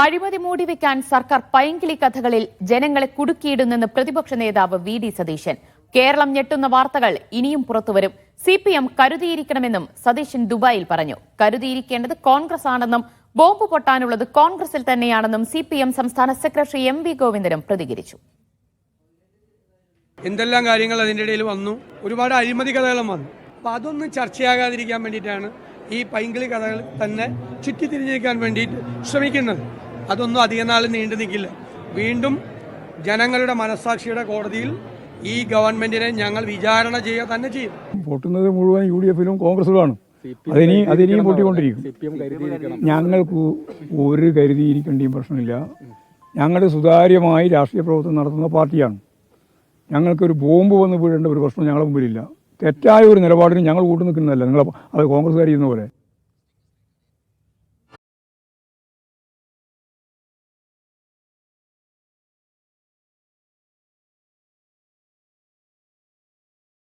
അഴിമതി മൂടിവെക്കാൻ സർക്കാർ പൈങ്കിളി കഥകളിൽ ജനങ്ങളെ കുടുക്കിയിടുന്നെന്ന് പ്രതിപക്ഷ നേതാവ് വി.ഡി. സതീശൻ. കേരളം ഞെട്ടുന്ന വാർത്തകൾ ഇനിയും പുറത്തുവരും. CPM കരുതിയിരിക്കണമെന്നും സതീശൻ ദുബായിൽ പറഞ്ഞു. കരുതിയിരിക്കേണ്ടത് കോൺഗ്രസ് ആണെന്നും ബോംബ് പൊട്ടാനുള്ളത് കോൺഗ്രസിൽ തന്നെയാണെന്നും CPM സംസ്ഥാന സെക്രട്ടറി MV ഗോവിന്ദനും പ്രതികരിച്ചു. എന്തെല്ലാം കാര്യങ്ങൾ അതിൻ്റെ ഇടയിൽ വന്നു, ഒരുപാട് അഴിമതി കഥകളും വന്നു. അപ്പം അതൊന്നും ചർച്ചയാകാതിരിക്കാൻ വേണ്ടിയിട്ടാണ് ഈ പൈങ്കിളി കഥകൾ തന്നെ ചുറ്റിത്തിരിഞ്ഞിരിക്കാൻ വേണ്ടിയിട്ട് ശ്രമിക്കുന്നത്. അതൊന്നും അധിക നാൾ നീണ്ടു നിൽക്കില്ല. വീണ്ടും ജനങ്ങളുടെ മനസ്സാക്ഷിയുടെ കോടതിയിൽ ഈ ഗവൺമെന്റിനെ ഞങ്ങൾ വിചാരണ ചെയ്യുക തന്നെ ചെയ്യും. പൊട്ടുന്നത് മുഴുവൻ UDF-ലും കോൺഗ്രസിലുമാണ്. അതിനെയും പൊട്ടിക്കൊണ്ടിരിക്കും. ഞങ്ങൾക്ക് ഒരു കരുതിയിരിക്കേണ്ടിയും പ്രശ്നമില്ല. ഞങ്ങൾ സുതാര്യമായി രാഷ്ട്രീയ പ്രവർത്തനം നടത്തുന്ന പാർട്ടിയാണ്. ഞങ്ങൾക്കൊരു ബോംബ് വന്ന് വീഴേണ്ട ഒരു പ്രശ്നം ഞങ്ങളുടെ മുമ്പിലില്ല. തെറ്റായ ഒരു നിലപാടിന് ഞങ്ങൾ കൂട്ടു നിൽക്കുന്നതല്ല. അത് കോൺഗ്രസ്സുകാർ ചെയ്യുന്ന പോലെ.